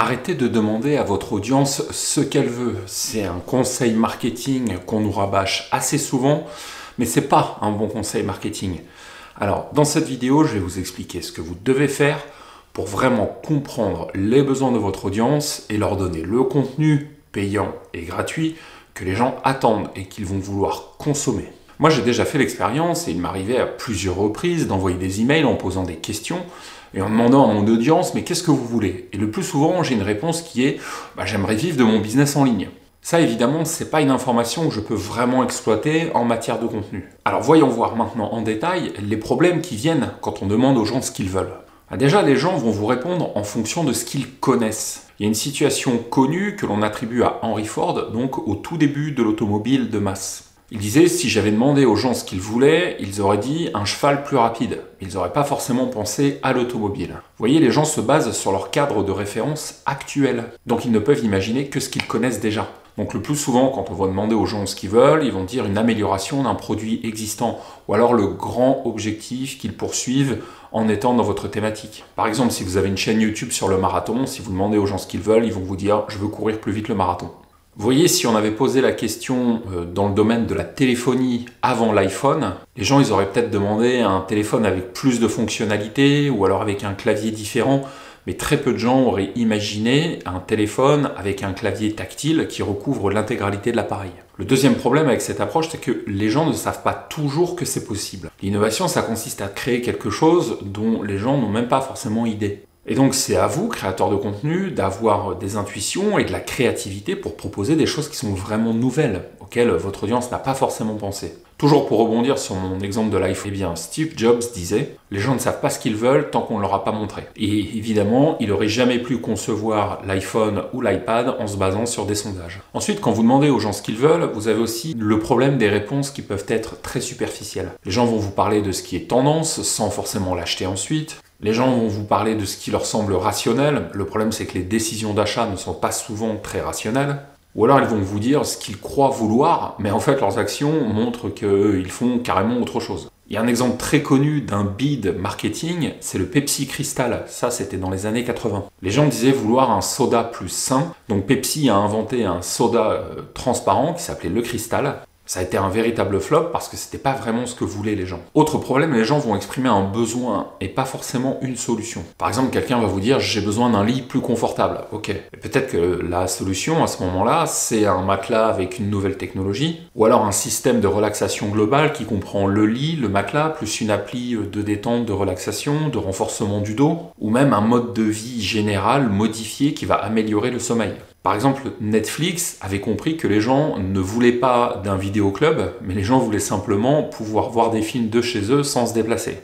Arrêtez de demander à votre audience ce qu'elle veut. C'est un conseil marketing qu'on nous rabâche assez souvent, mais ce n'est pas un bon conseil marketing. Alors, dans cette vidéo, je vais vous expliquer ce que vous devez faire pour vraiment comprendre les besoins de votre audience et leur donner le contenu payant et gratuit que les gens attendent et qu'ils vont vouloir consommer. Moi, j'ai déjà fait l'expérience et il m'arrivait à plusieurs reprises d'envoyer des emails en posant des questions et en demandant à mon audience « mais qu'est-ce que vous voulez ?» Et le plus souvent, j'ai une réponse qui est « j'aimerais vivre de mon business en ligne ». Ça, évidemment, ce n'est pas une information que je peux vraiment exploiter en matière de contenu. Alors, voyons voir maintenant en détail les problèmes qui viennent quand on demande aux gens ce qu'ils veulent. Déjà, les gens vont vous répondre en fonction de ce qu'ils connaissent. Il y a une situation connue que l'on attribue à Henry Ford, donc au tout début de l'automobile de masse. Il disait, si j'avais demandé aux gens ce qu'ils voulaient, ils auraient dit un cheval plus rapide. Ils n'auraient pas forcément pensé à l'automobile. Vous voyez, les gens se basent sur leur cadre de référence actuel. Donc ils ne peuvent imaginer que ce qu'ils connaissent déjà. Donc le plus souvent, quand on va demander aux gens ce qu'ils veulent, ils vont dire une amélioration d'un produit existant, ou alors le grand objectif qu'ils poursuivent en étant dans votre thématique. Par exemple, si vous avez une chaîne YouTube sur le marathon, si vous demandez aux gens ce qu'ils veulent, ils vont vous dire « je veux courir plus vite le marathon ». Vous voyez, si on avait posé la question dans le domaine de la téléphonie avant l'iPhone, les gens ils auraient peut-être demandé un téléphone avec plus de fonctionnalités ou alors avec un clavier différent, mais très peu de gens auraient imaginé un téléphone avec un clavier tactile qui recouvre l'intégralité de l'appareil. Le deuxième problème avec cette approche, c'est que les gens ne savent pas toujours que c'est possible. L'innovation, ça consiste à créer quelque chose dont les gens n'ont même pas forcément idée. Et donc c'est à vous, créateurs de contenu, d'avoir des intuitions et de la créativité pour proposer des choses qui sont vraiment nouvelles, auxquelles votre audience n'a pas forcément pensé. Toujours pour rebondir sur mon exemple de l'iPhone, eh bien Steve Jobs disait « les gens ne savent pas ce qu'ils veulent tant qu'on ne leur a pas montré ». Et évidemment, il n'aurait jamais pu concevoir l'iPhone ou l'iPad en se basant sur des sondages. Ensuite, quand vous demandez aux gens ce qu'ils veulent, vous avez aussi le problème des réponses qui peuvent être très superficielles. Les gens vont vous parler de ce qui est tendance sans forcément l'acheter ensuite. Les gens vont vous parler de ce qui leur semble rationnel. Le problème, c'est que les décisions d'achat ne sont pas souvent très rationnelles. Ou alors, ils vont vous dire ce qu'ils croient vouloir, mais en fait, leurs actions montrent qu'ils font carrément autre chose. Il y a un exemple très connu d'un bid marketing, c'est le Pepsi Cristal. Ça, c'était dans les années 80. Les gens disaient vouloir un soda plus sain. Donc, Pepsi a inventé un soda transparent qui s'appelait le Cristal. Ça a été un véritable flop parce que c'était pas vraiment ce que voulaient les gens. Autre problème, les gens vont exprimer un besoin et pas forcément une solution. Par exemple, quelqu'un va vous dire « j'ai besoin d'un lit plus confortable ». Ok. Peut-être que la solution à ce moment-là, c'est un matelas avec une nouvelle technologie ou alors un système de relaxation globale qui comprend le lit, le matelas, plus une appli de détente, de relaxation, de renforcement du dos ou même un mode de vie général modifié qui va améliorer le sommeil. Par exemple, Netflix avait compris que les gens ne voulaient pas d'un vidéoclub, mais les gens voulaient simplement pouvoir voir des films de chez eux sans se déplacer.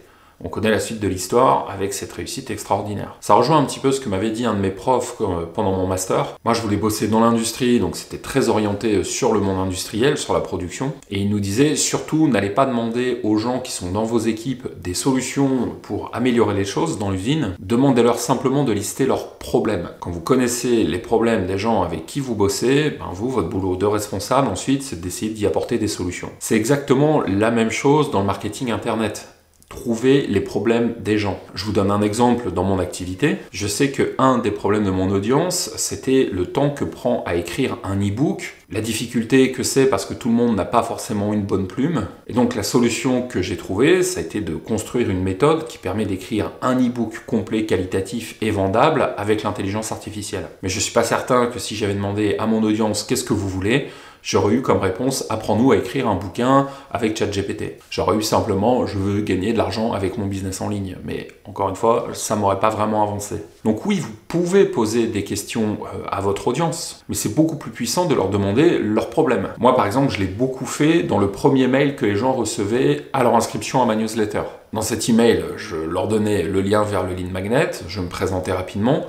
On connaît la suite de l'histoire avec cette réussite extraordinaire. Ça rejoint un petit peu ce que m'avait dit un de mes profs pendant mon master. Moi, je voulais bosser dans l'industrie, donc c'était très orienté sur le monde industriel, sur la production. Et il nous disait, surtout, n'allez pas demander aux gens qui sont dans vos équipes des solutions pour améliorer les choses dans l'usine. Demandez-leur simplement de lister leurs problèmes. Quand vous connaissez les problèmes des gens avec qui vous bossez, vous, votre boulot de responsable, ensuite, c'est d'essayer d'y apporter des solutions. C'est exactement la même chose dans le marketing Internet. Trouver les problèmes des gens. Je vous donne un exemple dans mon activité. Je sais qu'un des problèmes de mon audience, c'était le temps que prend à écrire un e-book, la difficulté que c'est parce que tout le monde n'a pas forcément une bonne plume. Et donc la solution que j'ai trouvée, ça a été de construire une méthode qui permet d'écrire un e-book complet, qualitatif et vendable avec l'intelligence artificielle. Mais je ne suis pas certain que si j'avais demandé à mon audience qu'est-ce que vous voulez, j'aurais eu comme réponse « apprends-nous à écrire un bouquin avec ChatGPT ». J'aurais eu simplement « je veux gagner de l'argent avec mon business en ligne ». Mais encore une fois, ça ne m'aurait pas vraiment avancé. Donc oui, vous pouvez poser des questions à votre audience, mais c'est beaucoup plus puissant de leur demander leurs problèmes. Moi par exemple, je l'ai beaucoup fait dans le premier mail que les gens recevaient à leur inscription à ma newsletter. Dans cet email, je leur donnais le lien vers le lead magnet, je me présentais rapidement,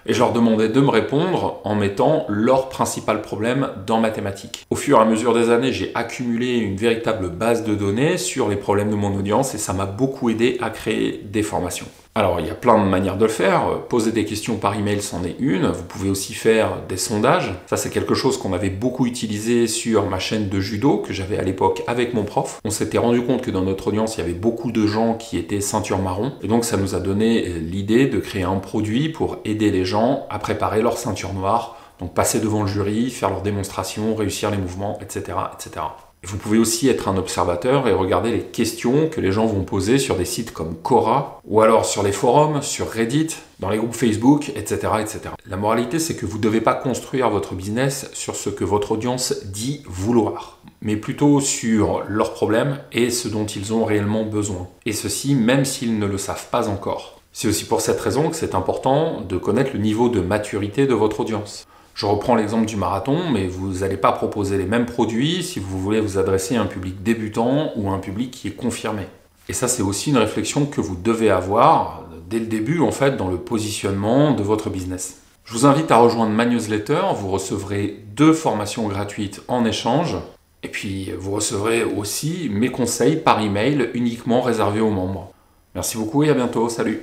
et je leur demandais de me répondre en mettant leur principal problème dans ma thématique. Au fur et à mesure des années, j'ai accumulé une véritable base de données sur les problèmes de mon audience et ça m'a beaucoup aidé à créer des formations. Alors, il y a plein de manières de le faire. Poser des questions par email, c'en est une. Vous pouvez aussi faire des sondages. Ça, c'est quelque chose qu'on avait beaucoup utilisé sur ma chaîne de judo que j'avais à l'époque avec mon prof. On s'était rendu compte que dans notre audience, il y avait beaucoup de gens qui étaient ceinture marron. Et donc, ça nous a donné l'idée de créer un produit pour aider les gens à préparer leur ceinture noire. Donc, passer devant le jury, faire leurs démonstrations, réussir les mouvements, etc., etc. Vous pouvez aussi être un observateur et regarder les questions que les gens vont poser sur des sites comme Quora, ou alors sur les forums, sur Reddit, dans les groupes Facebook, etc., etc. La moralité, c'est que vous ne devez pas construire votre business sur ce que votre audience dit vouloir, mais plutôt sur leurs problèmes et ce dont ils ont réellement besoin. Et ceci, même s'ils ne le savent pas encore. C'est aussi pour cette raison que c'est important de connaître le niveau de maturité de votre audience. Je reprends l'exemple du marathon, mais vous n'allez pas proposer les mêmes produits si vous voulez vous adresser à un public débutant ou à un public qui est confirmé. Et ça, c'est aussi une réflexion que vous devez avoir dès le début, en fait, dans le positionnement de votre business. Je vous invite à rejoindre ma newsletter, vous recevrez 2 formations gratuites en échange, et puis vous recevrez aussi mes conseils par email uniquement réservés aux membres. Merci beaucoup et à bientôt, salut!